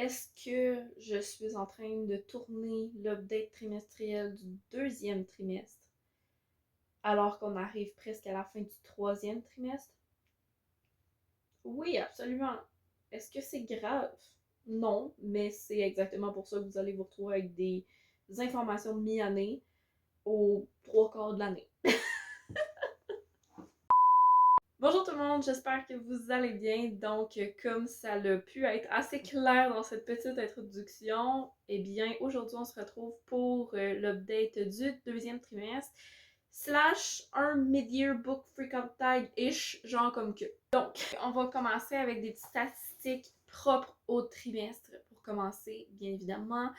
est-ce que je suis en train de tourner l'update trimestriel du deuxième trimestre alors qu'on arrive presque à la fin du troisième trimestre? Oui, absolument. Est-ce que c'est grave? Non, mais c'est exactement pour ça que vous allez vous retrouver avec des informations de mi-année aux trois quarts de l'année. Bonjour tout le monde, j'espère que vous allez bien. Donc, comme ça l'a pu être assez clair dans cette petite introduction, eh bien, aujourd'hui, on se retrouve pour l'update du deuxième trimestre, slash un mid-year book freakout tag-ish, genre comme que. Donc, on va commencer avec des statistiques propres au trimestre, pour commencer, bien évidemment.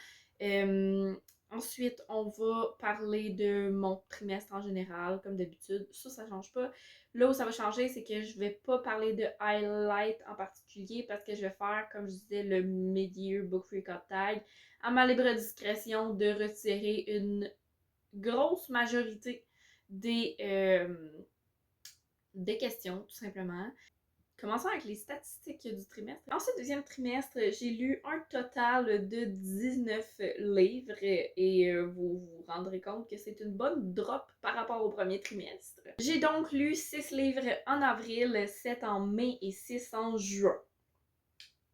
Ensuite, on va parler de mon trimestre en général, comme d'habitude. Ça change pas. Là où ça va changer, c'est que je vais pas parler de highlight en particulier parce que je vais faire, comme je disais, le mid-year book freakout tag à ma libre discrétion de retirer une grosse majorité des questions, tout simplement. Commençons avec les statistiques du trimestre. En ce deuxième trimestre, j'ai lu un total de 19 livres et vous vous rendrez compte que c'est une bonne drop par rapport au premier trimestre. J'ai donc lu 6 livres en avril, 7 en mai et 6 en juin.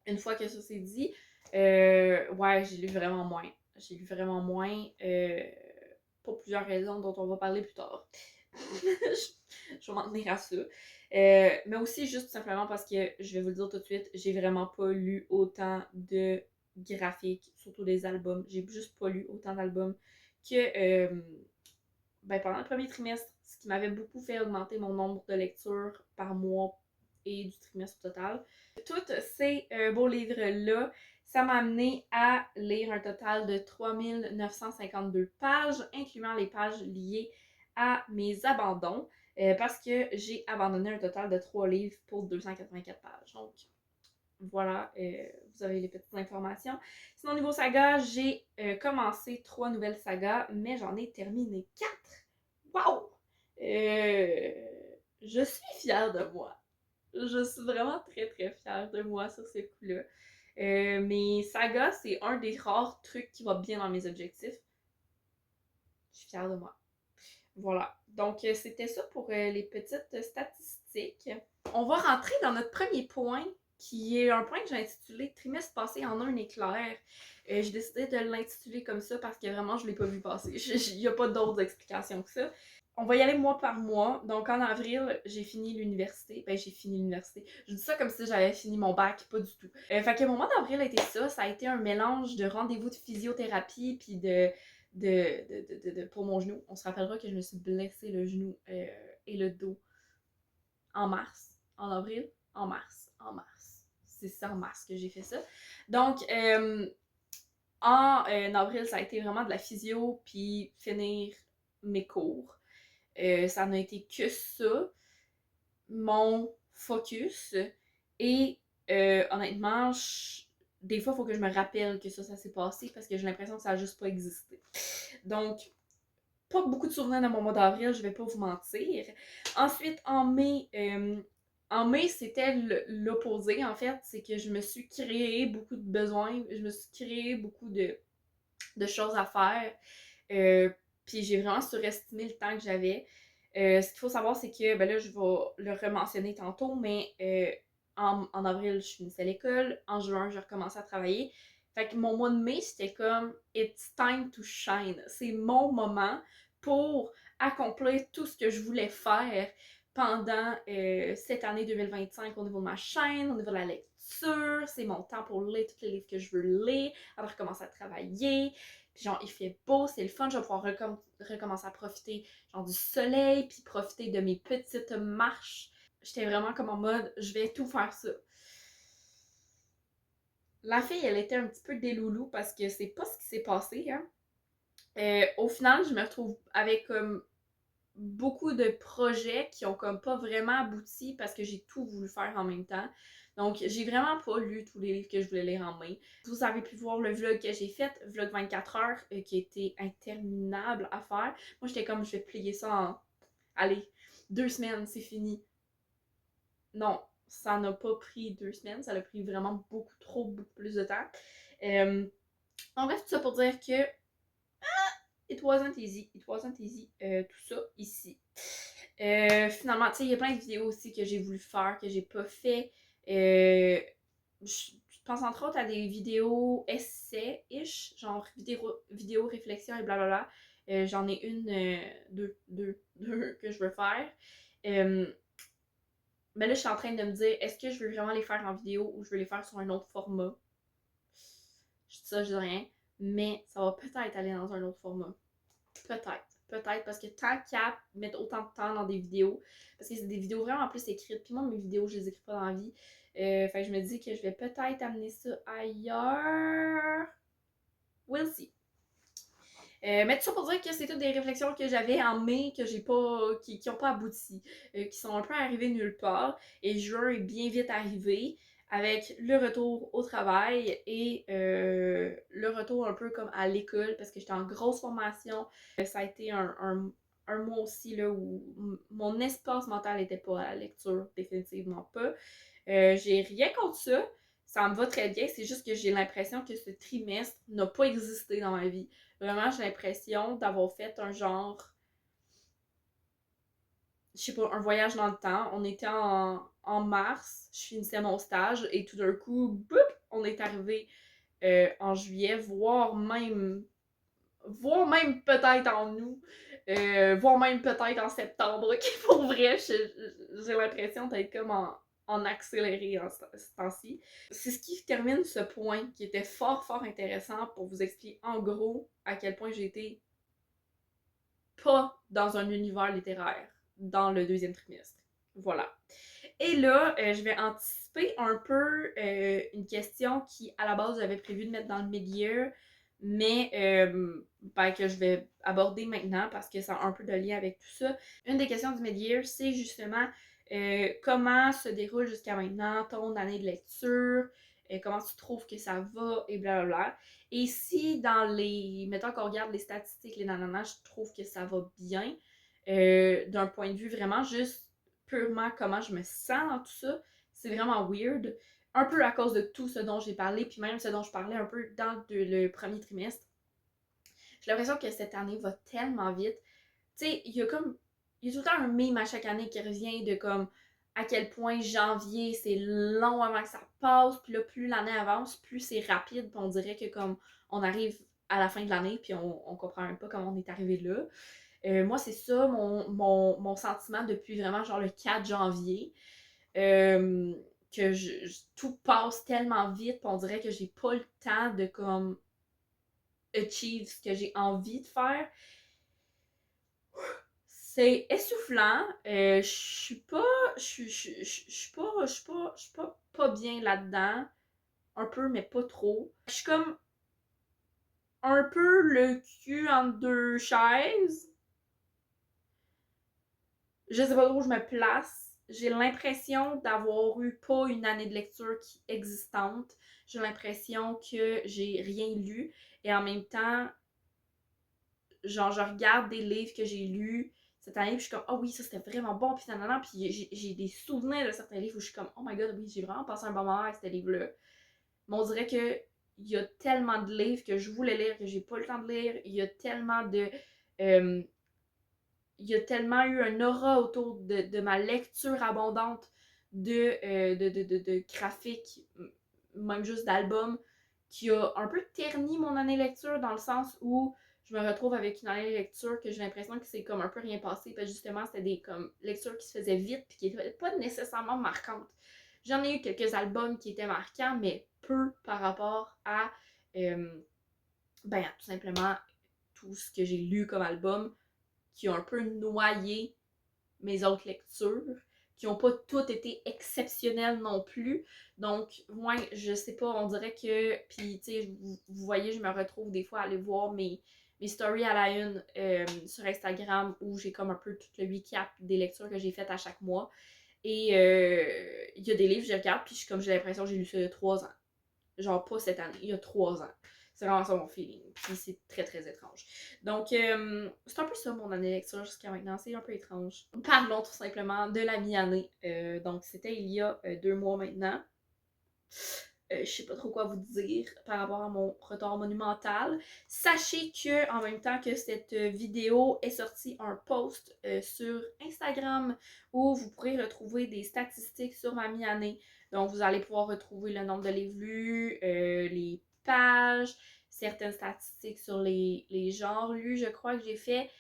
Une fois que ça c'est dit, ouais, j'ai lu vraiment moins. J'ai lu vraiment moins pour plusieurs raisons dont on va parler plus tard. Je vais m'en tenir à ça. Mais aussi juste tout simplement parce que, je vais vous le dire tout de suite, j'ai vraiment pas lu autant de graphiques, surtout des albums. J'ai juste pas lu autant d'albums que pendant le premier trimestre, ce qui m'avait beaucoup fait augmenter mon nombre de lectures par mois et du trimestre total. Tous ces beaux livres-là, ça m'a amené à lire un total de 3952 pages, incluant les pages liées à mes abandons, parce que j'ai abandonné un total de 3 livres pour 284 pages. Donc, voilà, vous avez les petites informations. Sinon, niveau saga, j'ai commencé 3 nouvelles sagas, mais j'en ai terminé 4. Wow! Je suis fière de moi. Je suis vraiment très très fière de moi sur ce coup-là. Mes sagas, c'est un des rares trucs qui va bien dans mes objectifs. Je suis fière de moi. Voilà. Donc, c'était ça pour les petites statistiques. On va rentrer dans notre premier point, qui est un point que j'ai intitulé Trimestre passé en un éclair. J'ai décidé de l'intituler comme ça parce que vraiment, je ne l'ai pas vu passer. Il n'y a pas d'autres explications que ça. On va y aller mois par mois. Donc, en avril, j'ai fini l'université. J'ai fini l'université. Je dis ça comme si j'avais fini mon bac, pas du tout. Fait que mon mois d'avril a été ça. Ça a été un mélange de rendez-vous de physiothérapie puis pour mon genou. On se rappellera que je me suis blessé le genou et le dos en mars, en avril, en mars. C'est ça en mars que j'ai fait ça. Donc, en avril, ça a été vraiment de la physio puis finir mes cours. Ça n'a été que ça, mon focus. Et honnêtement, des fois, il faut que je me rappelle que ça s'est passé parce que j'ai l'impression que ça n'a juste pas existé. Donc, pas beaucoup de souvenirs dans mon mois d'avril, je vais pas vous mentir. Ensuite, en mai, c'était l'opposé, en fait. C'est que je me suis créé beaucoup de besoins, je me suis créé beaucoup de choses à faire. Puis j'ai vraiment surestimé le temps que j'avais. Ce qu'il faut savoir, c'est que, là, je vais le rementionner tantôt, mais en avril, je finissais l'école. En juin, j'ai recommencé à travailler. Fait que mon mois de mai, c'était comme It's time to shine. C'est mon moment pour accomplir tout ce que je voulais faire pendant cette année 2025 au niveau de ma chaîne, au niveau de la lecture. C'est mon temps pour lire tous les livres que je veux lire, avoir commencé à travailler. Puis genre, il fait beau, c'est le fun, je vais pouvoir recommencer à profiter genre du soleil, puis profiter de mes petites marches. J'étais vraiment comme en mode, je vais tout faire ça. La fille, elle était un petit peu déloulou parce que c'est pas ce qui s'est passé, hein. Au final, je me retrouve avec comme beaucoup de projets qui ont comme pas vraiment abouti parce que j'ai tout voulu faire en même temps. Donc, j'ai vraiment pas lu tous les livres que je voulais lire en mai. Vous avez pu voir le vlog que j'ai fait, vlog 24 heures, qui était interminable à faire. Moi, j'étais comme, je vais plier ça en, allez, 2 semaines, c'est fini. Non, ça n'a pas pris 2 semaines, ça a pris vraiment beaucoup plus de temps. En bref, tout ça pour dire que it wasn't easy, tout ça ici. Finalement, tu sais, il y a plein de vidéos aussi que j'ai voulu faire, que j'ai pas fait. Je pense entre autres à des vidéos essais-ish, genre vidéo réflexion et blablabla. J'en ai deux que je veux faire. Mais là, je suis en train de me dire, est-ce que je veux vraiment les faire en vidéo ou je veux les faire sur un autre format? Je dis ça, je dis rien. Mais ça va peut-être aller dans un autre format. Peut-être, parce que tant qu'à mettre autant de temps dans des vidéos, parce que c'est des vidéos vraiment plus écrites, puis moi, mes vidéos, je les écris pas dans la vie. Fait que je me dis que je vais peut-être amener ça ailleurs. We'll see. Mais tout ça pour dire que c'est toutes des réflexions que j'avais en mai, que j'ai pas, qui ont pas abouti, qui sont un peu arrivées nulle part. Et juin est bien vite arrivé avec le retour au travail et le retour un peu comme à l'école parce que j'étais en grosse formation. Ça a été un mois aussi là, où mon espace mental n'était pas à la lecture, définitivement pas. J'ai rien contre ça. Ça me va très bien, c'est juste que j'ai l'impression que ce trimestre n'a pas existé dans ma vie. Vraiment, j'ai l'impression d'avoir fait un genre, je sais pas, un voyage dans le temps. On était en mars, je finissais mon stage et tout d'un coup, boum, on est arrivé en juillet, voire même peut-être en août, voire même peut-être en septembre. Pour vrai, j'ai l'impression d'être comme en accéléré en ce temps-ci. C'est ce qui termine ce point qui était fort intéressant pour vous expliquer en gros à quel point j'ai été pas dans un univers littéraire dans le deuxième trimestre. Voilà. Et là, je vais anticiper un peu une question qui, à la base, j'avais prévu de mettre dans le mid-year, mais que je vais aborder maintenant parce que ça a un peu de lien avec tout ça. Une des questions du mid-year, c'est justement comment se déroule jusqu'à maintenant ton année de lecture, comment tu trouves que ça va, et blablabla. Et si dans les... Mettons qu'on regarde les statistiques, les nananas, je trouve que ça va bien, d'un point de vue vraiment juste purement comment je me sens dans tout ça, c'est vraiment weird. Un peu à cause de tout ce dont j'ai parlé, puis même ce dont je parlais un peu dans le premier trimestre. J'ai l'impression que cette année va tellement vite. Tu sais, il y a tout le temps un meme à chaque année qui revient de comme à quel point janvier c'est long avant que ça passe, puis là plus l'année avance, plus c'est rapide, puis on dirait que comme on arrive à la fin de l'année, puis on comprend même pas comment on est arrivé là. Moi, c'est ça mon sentiment depuis vraiment genre le 4 janvier. Que tout passe tellement vite, on dirait que j'ai pas le temps de comme achieve ce que j'ai envie de faire. C'est essoufflant. Je suis pas. Je suis pas bien là-dedans. Un peu, mais pas trop. Je suis comme un peu le cul entre deux chaises. Je sais pas trop où je me place. J'ai l'impression d'avoir eu pas une année de lecture qui existante. J'ai l'impression que j'ai rien lu. Et en même temps, genre, je regarde des livres que j'ai lus cette année, puis je suis comme, oh oui, ça c'était vraiment bon, puis nanana, puis j'ai des souvenirs de certains livres où je suis comme, oh my god, oui, j'ai vraiment passé un bon moment avec ces livres-là. Mais on dirait que il y a tellement de livres que je voulais lire, que j'ai pas le temps de lire. Il y a tellement de. Il y a tellement eu un aura autour de ma lecture abondante de graphiques, même juste d'albums, qui a un peu terni mon année lecture dans le sens où je me retrouve avec une année de lecture que j'ai l'impression que c'est comme un peu rien passé, parce que justement c'était des comme lectures qui se faisaient vite puis qui étaient pas nécessairement marquantes. J'en ai eu quelques albums qui étaient marquants, mais peu par rapport à tout simplement tout ce que j'ai lu comme album qui ont un peu noyé mes autres lectures, qui n'ont pas toutes été exceptionnelles non plus. Donc, moi, je sais pas, on dirait que. Puis, tu sais, vous voyez, je me retrouve des fois à aller voir mes stories à la une sur Instagram où j'ai comme un peu tout le recap des lectures que j'ai faites à chaque mois. Et il y a des livres, je regarde, puis j'ai l'impression que j'ai lu ça il y a 3 ans. Genre, pas cette année, il y a 3 ans. C'est vraiment ça mon feeling. Puis c'est très très étrange. Donc, c'est un peu ça mon année de lecture jusqu'à maintenant. C'est un peu étrange. Parlons tout simplement de la mi-année. Donc, c'était il y a 2 mois maintenant. Je sais pas trop quoi vous dire par rapport à mon retard monumental. Sachez que en même temps que cette vidéo est sorti un post sur Instagram où vous pourrez retrouver des statistiques sur ma mi-année. Donc vous allez pouvoir retrouver le nombre de livres lus, les pages, certaines statistiques sur les genres lus, je crois que j'ai fait,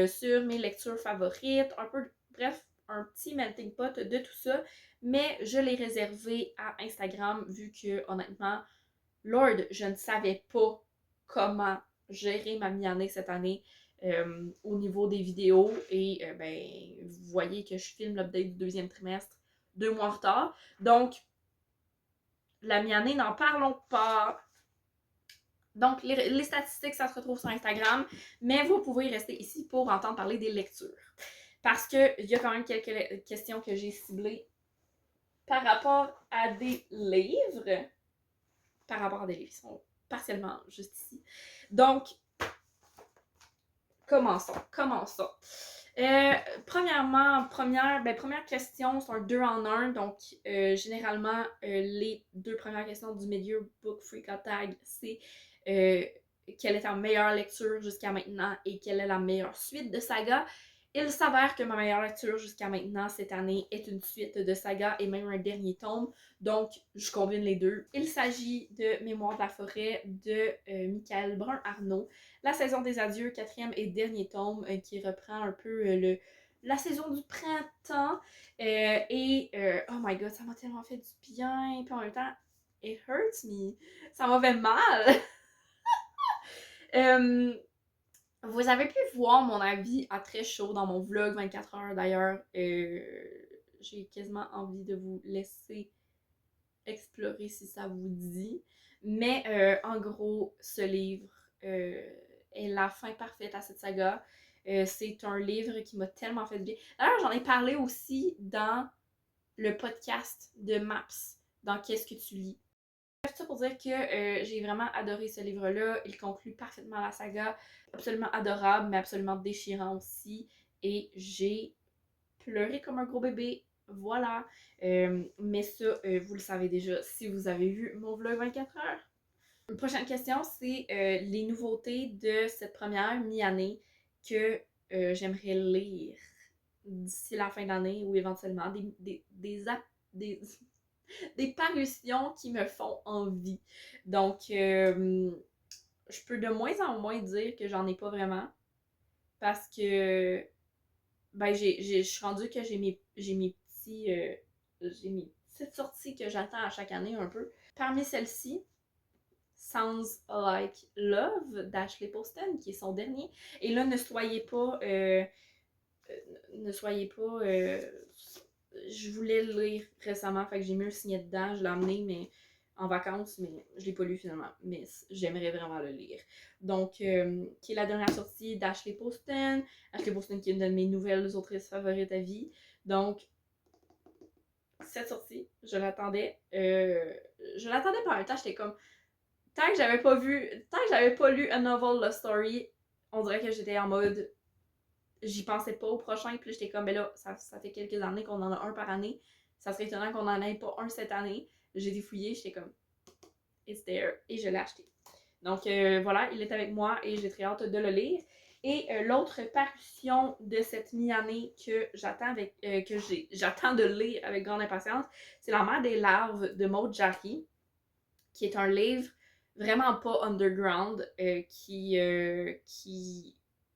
sur mes lectures favorites, un peu, bref, un petit melting pot de tout ça. Mais je l'ai réservé à Instagram vu que, honnêtement, Lord, je ne savais pas comment gérer ma mi-année cette année au niveau des vidéos. Et ben, vous voyez que je filme l'update du 2e trimestre 2 mois en retard. Donc, la mi-année, n'en parlons pas. Donc, les statistiques, ça se retrouve sur Instagram, mais vous pouvez rester ici pour entendre parler des lectures. Parce qu'il y a quand même quelques questions que j'ai ciblées par rapport à des livres. Par rapport à des livres, ils sont partiellement juste ici. Donc, commençons. Première question, c'est un 2 en 1. Donc, généralement, les 2 premières questions du milieu Book Freak Tag, c'est quelle est ta meilleure lecture jusqu'à maintenant et quelle est la meilleure suite de saga. Il s'avère que ma meilleure lecture jusqu'à maintenant cette année est une suite de saga et même un dernier tome. Donc, je combine les deux. Il s'agit de Mémoire de la forêt de Michael Brun-Arnaud. La saison des adieux, 4e et dernier tome, qui reprend un peu la saison du printemps. Oh my god, ça m'a tellement fait du bien. Puis en même temps, it hurts me. Ça m'a fait mal. Vous avez pu voir mon avis à très chaud dans mon vlog 24 heures d'ailleurs. J'ai quasiment envie de vous laisser explorer si ça vous dit. Mais en gros, ce livre est la fin parfaite à cette saga. C'est un livre qui m'a tellement fait du bien. D'ailleurs, j'en ai parlé aussi dans le podcast de Maps, dans Qu'est-ce que tu lis. Tout ça pour dire que j'ai vraiment adoré ce livre-là. Il conclut parfaitement la saga. Absolument adorable, mais absolument déchirant aussi. Et j'ai pleuré comme un gros bébé. Voilà. Mais ça, vous le savez déjà si vous avez vu mon vlog 24 heures. Une prochaine question, c'est les nouveautés de cette première mi-année que j'aimerais lire d'ici la fin d'année ou éventuellement des parutions qui me font envie. Donc, je peux de moins en moins dire que j'en ai pas vraiment parce que ben je suis rendue que j'ai mes petites sorties que j'attends à chaque année un peu. Parmi celles-ci, Sounds Like Love d'Ashley Poston, qui est son dernier. Et là, ne soyez pas je voulais le lire récemment, fait que j'ai mis un signet dedans, je l'ai amené mais en vacances, mais je l'ai pas lu finalement, mais j'aimerais vraiment le lire. Donc, qui est la dernière sortie d'Ashley Poston. Ashley Poston qui est une de mes nouvelles autrices favorites à vie. Donc, cette sortie, je l'attendais. Je l'attendais par un temps, j'étais comme... Tant que j'avais pas lu A Novel Love Story, on dirait que j'étais en mode... J'y pensais pas au prochain, puis j'étais comme, ben là, ça fait quelques années qu'on en a un par année. Ça serait étonnant qu'on en ait pas un cette année. J'ai défouillé, j'étais comme, it's there, et je l'ai acheté. Donc voilà, il est avec moi et j'ai très hâte de le lire. Et l'autre parution de cette mi-année que j'attends j'attends de lire avec grande impatience, c'est La Mer des larves de Maud Jarry, qui est un livre vraiment pas underground, qui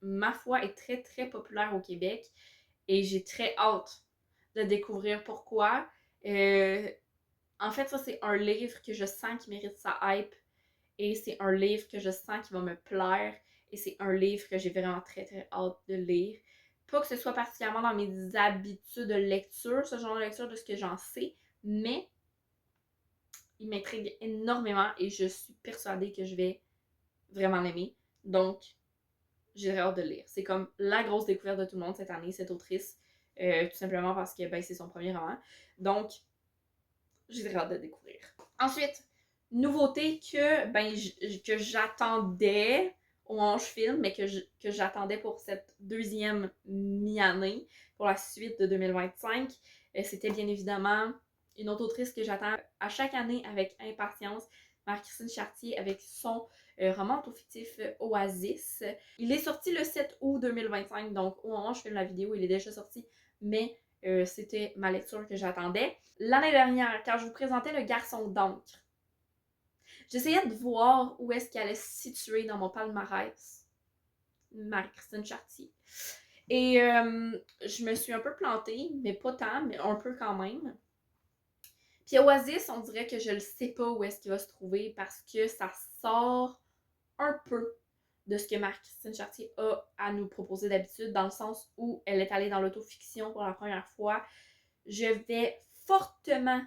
ma foi, est très, très populaire au Québec. Et j'ai très hâte de découvrir pourquoi. En fait, ça, c'est un livre que je sens qui mérite sa hype. Et c'est un livre que je sens qui va me plaire. Et c'est un livre que j'ai vraiment très, très hâte de lire. Pas que ce soit particulièrement dans mes habitudes de lecture, ce genre de lecture de ce que j'en sais, mais il m'intrigue énormément et je suis persuadée que je vais vraiment l'aimer. Donc, j'ai hâte de le lire. C'est comme la grosse découverte de tout le monde cette année, cette autrice. Tout simplement parce que ben, c'est son premier roman. Donc, j'ai hâte de découvrir. Ensuite, Nouveauté que j'attendais au Ange Film, mais que j'attendais pour cette deuxième mi-année, pour la suite de 2025. C'était bien évidemment une autre autrice que j'attends à chaque année avec impatience, Marie-Christine Chartier, avec son roman auto-fictif Oasis. Il est sorti le 7 août 2025, donc au moment où je filme la vidéo, il est déjà sorti, mais c'était ma lecture que j'attendais. L'année dernière, quand je vous présentais Le Garçon d'encre, j'essayais de voir où est-ce qu'elle allait se situer dans mon palmarès, Marie-Christine Chartier. Et je me suis un peu plantée, mais pas tant, mais un peu quand même. Puis Oasis, on dirait que je ne sais pas où est-ce qu'il va se trouver parce que ça sort un peu de ce que Marie-Christine Chartier a à nous proposer d'habitude, dans le sens où elle est allée dans l'autofiction pour la première fois. Je vais fortement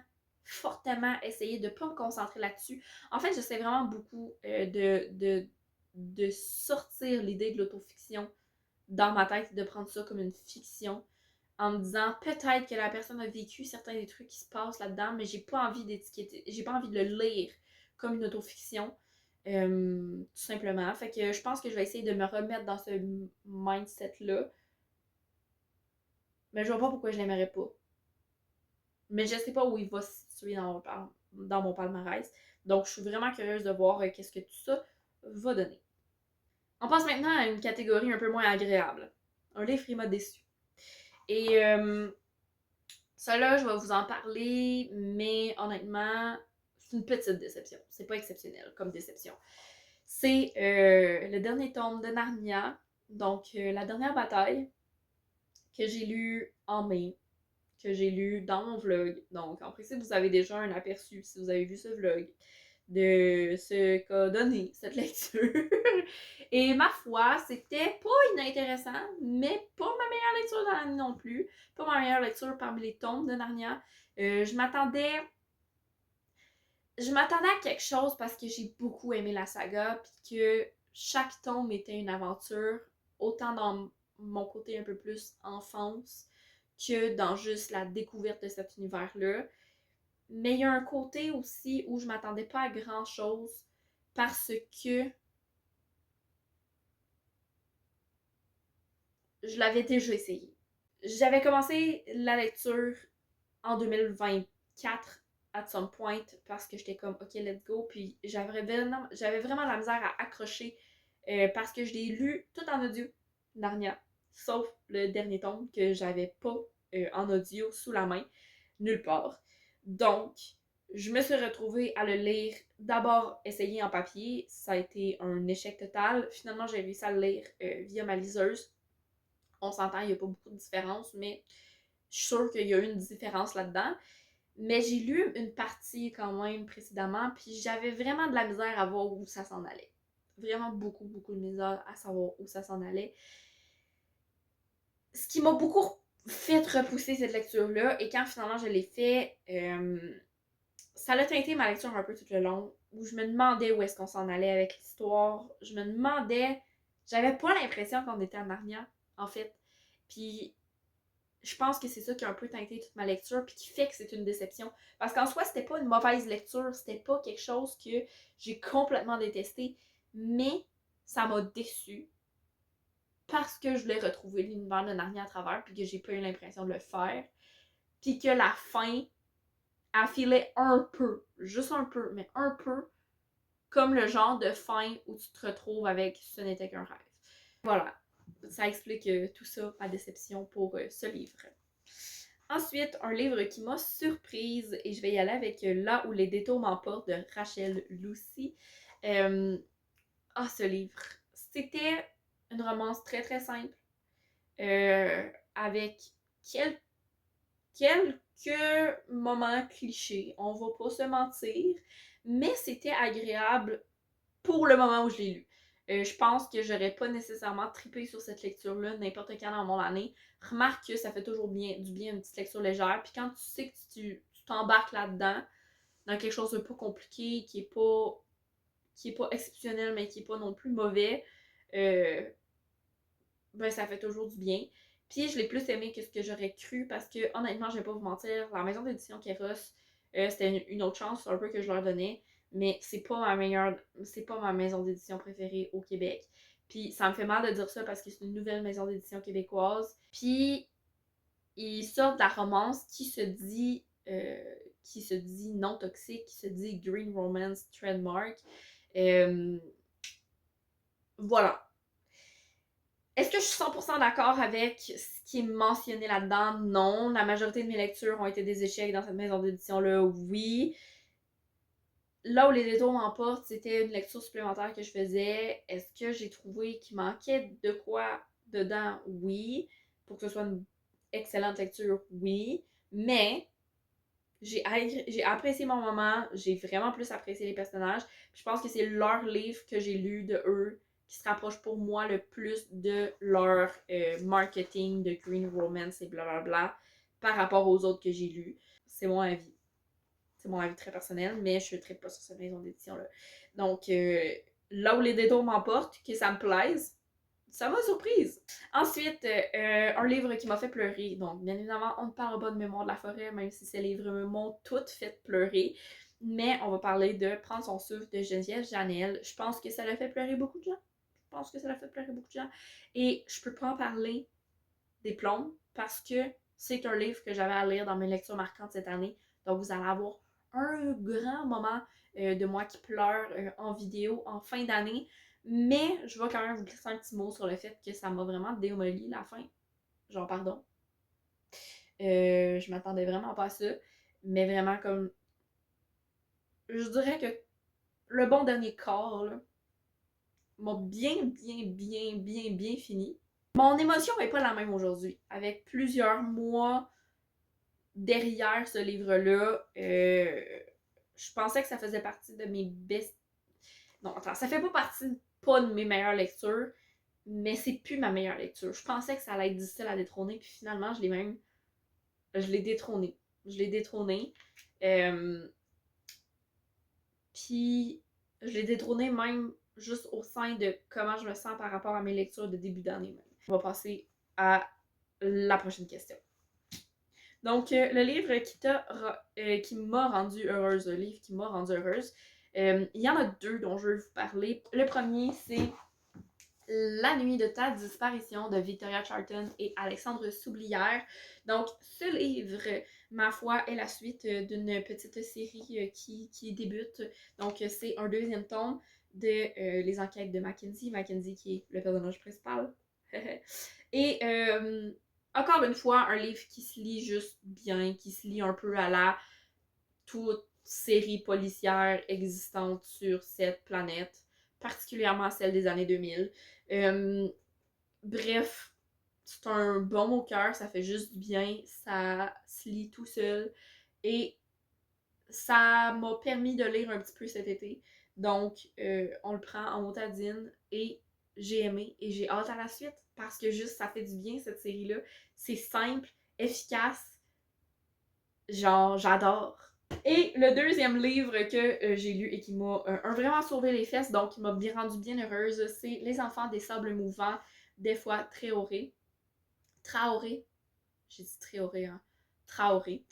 essayer de ne pas me concentrer là-dessus. En fait, j'essaie vraiment beaucoup de sortir l'idée de l'autofiction dans ma tête, de prendre ça comme une fiction, en me disant peut-être que la personne a vécu certains des trucs qui se passent là-dedans, mais j'ai pas envie d'étiqueter, j'ai pas envie de le lire comme une autofiction. Tout simplement. Fait que je pense que je vais essayer de me remettre dans ce mindset-là. Mais je vois pas pourquoi je l'aimerais pas. Mais je sais pas où il va se situer dans mon palmarès. Donc je suis vraiment curieuse de voir qu'est-ce que tout ça va donner. On passe maintenant à une catégorie un peu moins agréable. Un livre qui m'a déçu. Et ça, je vais vous en parler, mais honnêtement, c'est une petite déception. C'est pas exceptionnel comme déception. C'est le dernier tome de Narnia, donc la dernière bataille, que j'ai lu en mai, que j'ai lu dans mon vlog. Donc, en principe, vous avez déjà un aperçu, si vous avez vu ce vlog, de ce qu'a donné cette lecture. Et ma foi, c'était pas inintéressant, mais pas ma meilleure lecture de l'année non plus. Pas ma meilleure lecture parmi les tomes de Narnia. Je m'attendais à quelque chose parce que j'ai beaucoup aimé la saga, puis que chaque tome était une aventure, autant dans mon côté un peu plus enfance que dans juste la découverte de cet univers-là. Mais il y a un côté aussi où je m'attendais pas à grand chose parce que je l'avais déjà essayé. J'avais commencé la lecture en 2024 at some point parce que j'étais comme ok let's go, puis j'avais vraiment la misère à accrocher parce que je l'ai lu tout en audio, Narnia, sauf le dernier tome que j'avais pas en audio sous la main nulle part. Donc je me suis retrouvée à le lire, d'abord essayer en papier, ça a été un échec total. Finalement j'ai réussi à le lire via ma liseuse. On s'entend, il n'y a pas beaucoup de différence, mais je suis sûre qu'il y a eu une différence là-dedans. Mais j'ai lu une partie quand même précédemment, puis j'avais vraiment de la misère à voir où ça s'en allait. Vraiment beaucoup de misère à savoir où ça s'en allait. Ce qui m'a beaucoup fait repousser cette lecture-là, et quand finalement je l'ai fait, ça a teinté ma lecture un peu tout le long, où je me demandais où est-ce qu'on s'en allait avec l'histoire. Je me demandais... J'avais pas l'impression qu'on était à Narnia, en fait. Puis je pense que c'est ça qui a un peu teinté toute ma lecture, puis qui fait que c'est une déception. Parce qu'en soi, c'était pas une mauvaise lecture, c'était pas quelque chose que j'ai complètement détesté, mais ça m'a déçue parce que je voulais retrouver l'univers de Narnia à travers, puis que j'ai pas eu l'impression de le faire, puis que la fin a filé un peu, juste un peu, mais un peu, comme le genre de fin où tu te retrouves avec ce n'était qu'un rêve. Voilà, ça explique tout ça, ma déception pour ce livre. Ensuite, un livre qui m'a surprise, et je vais y aller avec Là où les détours m'emportent de Rachel Lucy. Ce livre. C'était une romance très très simple, avec quelques moments clichés, on va pas se mentir, mais c'était agréable pour le moment où je l'ai lu. Je pense que j'aurais pas nécessairement trippé sur cette lecture-là n'importe quand dans mon année. Remarque que ça fait toujours du bien une petite lecture légère. Puis quand tu sais que tu t'embarques là-dedans, dans quelque chose de pas compliqué, qui est pas exceptionnel, mais qui est pas non plus mauvais, ben ça fait toujours du bien. Puis je l'ai plus aimé que ce que j'aurais cru parce que honnêtement, je vais pas vous mentir, la maison d'édition Kéros, c'était une autre chance un peu que je leur donnais. mais c'est pas ma maison d'édition préférée au Québec. Puis ça me fait mal de dire ça parce que c'est une nouvelle maison d'édition québécoise. Puis ils sortent de la romance qui se dit non toxique, qui se dit green romance trademark. Euh, voilà. Est-ce que je suis 100% d'accord avec ce qui est mentionné là-dedans? Non. La majorité de mes lectures ont été des échecs dans cette maison d'édition-là, oui. Là où les détours m'emportent, c'était une lecture supplémentaire que je faisais. Est-ce que j'ai trouvé qu'il manquait de quoi dedans? Oui. Pour que ce soit une excellente lecture, oui. Mais j'ai apprécié mon moment, j'ai vraiment plus apprécié les personnages. Puis je pense que c'est leur livre que j'ai lu de eux qui se rapproche pour moi le plus de leur marketing de Green Romance et blablabla par rapport aux autres que j'ai lus. C'est mon avis. C'est mon avis très personnel, mais je suis très pas sur cette maison d'édition-là. Donc, là où les détours m'emportent, que ça me plaise, ça m'a surprise. Ensuite, un livre qui m'a fait pleurer. Donc, bien évidemment, on ne parle pas de Mémoire de la forêt, même si ces livres m'ont toutes fait pleurer. Mais on va parler de Prendre son souffle de Geneviève Janel. Je pense que ça l'a fait pleurer beaucoup de gens. Je pense que ça l'a fait pleurer beaucoup de gens. Et je peux pas en parler des plombs parce que c'est un livre que j'avais à lire dans mes lectures marquantes cette année. Donc, vous allez avoir un grand moment de moi qui pleure en vidéo en fin d'année. Mais je vais quand même vous glisser un petit mot sur le fait que ça m'a vraiment démoli la fin. Genre, pardon. Je m'attendais vraiment pas à ça. Mais vraiment, comme. Je dirais que le bon dernier quart, là, m'a bien fini. Mon émotion n'est pas la même aujourd'hui. Avec plusieurs mois derrière ce livre-là, je pensais que ça faisait partie de mes best. Non, attends, ça fait pas de mes meilleures lectures, mais c'est plus ma meilleure lecture. Je pensais que ça allait être difficile à détrôner, puis finalement, je l'ai détrôné. Je l'ai détrôné. Puis, je l'ai détrôné même juste au sein de comment je me sens par rapport à mes lectures de début d'année même. On va passer à la prochaine question. Donc, le livre qui m'a rendue heureuse, il y en a deux dont je veux vous parler. Le premier, c'est La nuit de ta disparition de Victoria Charlton et Alexandre Soublière. Donc, ce livre, ma foi, est la suite d'une petite série qui débute. Donc, c'est un deuxième tome de Les enquêtes de Mackenzie. Mackenzie qui est le personnage principal. Et encore une fois, un livre qui se lit juste bien, qui se lit un peu à la toute série policière existante sur cette planète, particulièrement celle des années 2000. Bref, c'est un bon au cœur, ça fait juste du bien, ça se lit tout seul et ça m'a permis de lire un petit peu cet été. Donc, on le prend en motadine et j'ai aimé et j'ai hâte à la suite parce que juste ça fait du bien cette série-là. C'est simple, efficace, genre j'adore. Et le deuxième livre que j'ai lu et qui m'a vraiment sauvé les fesses, donc qui m'a bien rendue bien heureuse, c'est Les enfants des sables mouvants, des fois Traoré. Traoré, j'ai dit Traoré, hein? Traoré.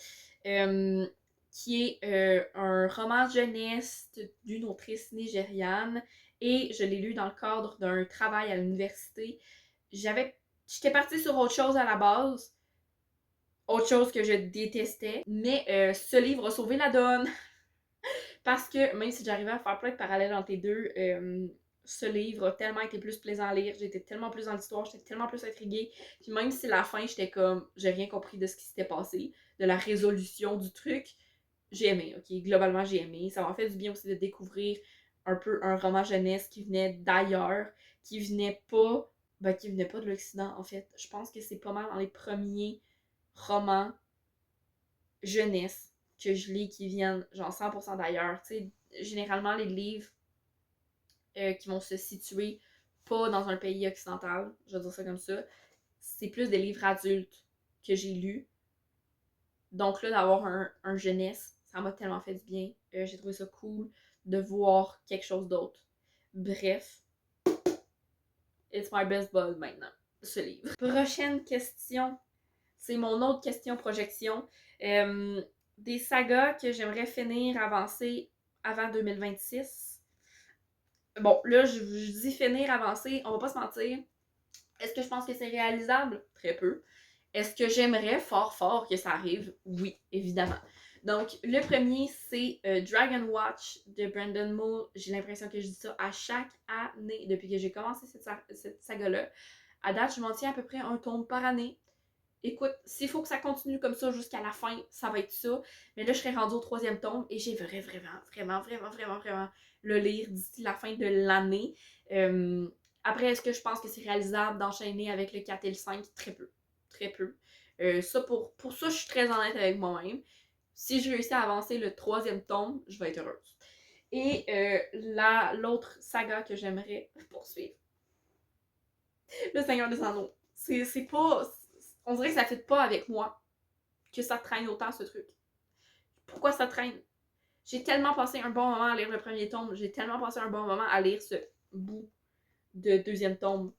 Qui est un roman jeunesse d'une autrice nigériane et je l'ai lu dans le cadre d'un travail à l'université. J'étais partie sur autre chose à la base, autre chose que je détestais, mais ce livre a sauvé la donne parce que même si j'arrivais à faire plein de parallèles entre les deux, ce livre a tellement été plus plaisant à lire, j'étais tellement plus dans l'histoire, j'étais tellement plus intriguée, puis même si la fin, j'étais comme, j'ai rien compris de ce qui s'était passé, de la résolution du truc, j'ai aimé, ok, globalement j'ai aimé, ça m'a fait du bien aussi de découvrir un peu un roman jeunesse qui venait d'ailleurs, qui venait pas de l'Occident en fait, je pense que c'est pas mal dans les premiers romans jeunesse que je lis qui viennent genre 100% d'ailleurs, tu sais, généralement les livres qui vont se situer pas dans un pays occidental, je vais dire ça comme ça. C'est plus des livres adultes que j'ai lus. Donc là, d'avoir un jeunesse, ça m'a tellement fait du bien. J'ai trouvé ça cool de voir quelque chose d'autre. Bref, it's my best bud maintenant, ce livre. Prochaine question. C'est mon autre question projection. Des sagas que j'aimerais finir, avancer avant 2026. Bon, là, je dis finir, avancer, on va pas se mentir. Est-ce que je pense que c'est réalisable? Très peu. Est-ce que j'aimerais fort fort que ça arrive? Oui, évidemment. Donc, le premier, c'est Dragon Watch de Brandon Moore. J'ai l'impression que je dis ça à chaque année depuis que j'ai commencé cette saga-là. À date, je m'en tiens à peu près un tome par année. Écoute, s'il faut que ça continue comme ça jusqu'à la fin, ça va être ça. Mais là, je serais rendue au troisième tome et j'aimerais vraiment le lire d'ici la fin de l'année. Après, est-ce que je pense que c'est réalisable d'enchaîner avec le 4 et le 5? Très peu. Très peu. Pour ça, je suis très honnête avec moi-même. Si je réussis à avancer le troisième tome, je vais être heureuse. Et l'autre saga que j'aimerais poursuivre, le Seigneur des Anneaux. C'est pas... On dirait que ça ne fit pas avec moi que ça traîne autant ce truc. Pourquoi ça traîne? J'ai tellement passé un bon moment à lire le premier tome, j'ai tellement passé un bon moment à lire ce bout de deuxième tome.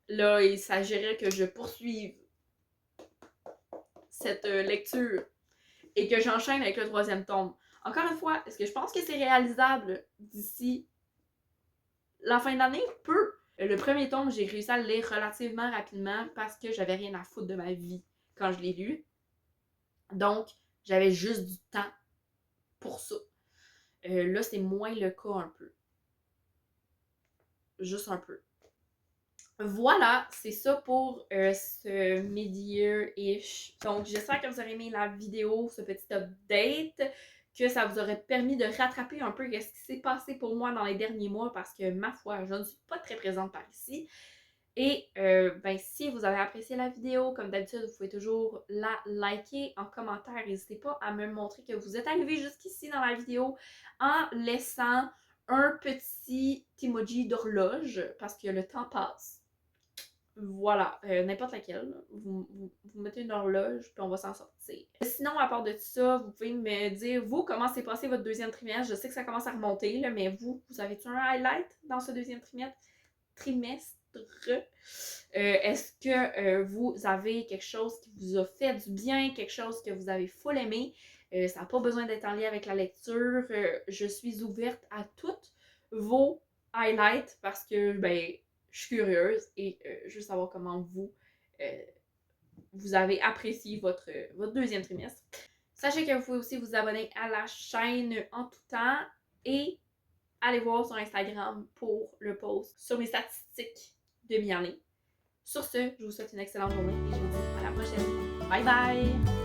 Là, il s'agirait que je poursuive cette lecture et que j'enchaîne avec le troisième tome. Encore une fois, est-ce que je pense que c'est réalisable d'ici la fin de l'année? Peu. Le premier tome, j'ai réussi à le lire relativement rapidement parce que j'avais rien à foutre de ma vie quand je l'ai lu. Donc, j'avais juste du temps pour ça. Là, c'est moins le cas un peu. Juste un peu. Voilà, c'est ça pour ce mid-year-ish. Donc, j'espère que vous aurez aimé la vidéo, ce petit update, que ça vous aurait permis de rattraper un peu ce qui s'est passé pour moi dans les derniers mois parce que, ma foi, je ne suis pas très présente par ici. Et si vous avez apprécié la vidéo, comme d'habitude, vous pouvez toujours la liker en commentaire. N'hésitez pas à me montrer que vous êtes arrivé jusqu'ici dans la vidéo en laissant un petit emoji d'horloge parce que le temps passe. Voilà, n'importe laquelle. Vous mettez une horloge, puis on va s'en sortir. Sinon, à part de ça, vous pouvez me dire, vous, comment s'est passé votre deuxième trimestre? Je sais que ça commence à remonter, là, mais vous avez-tu un highlight dans ce deuxième trimestre? Est-ce que vous avez quelque chose qui vous a fait du bien, quelque chose que vous avez full aimé? Ça n'a pas besoin d'être en lien avec la lecture. Je suis ouverte à toutes vos highlights parce que je suis curieuse et je veux savoir comment vous avez apprécié votre deuxième trimestre. Sachez que vous pouvez aussi vous abonner à la chaîne en tout temps et aller voir sur Instagram pour le post sur mes statistiques de mi-année. Sur ce, je vous souhaite une excellente journée et je vous dis à la prochaine. Bye bye!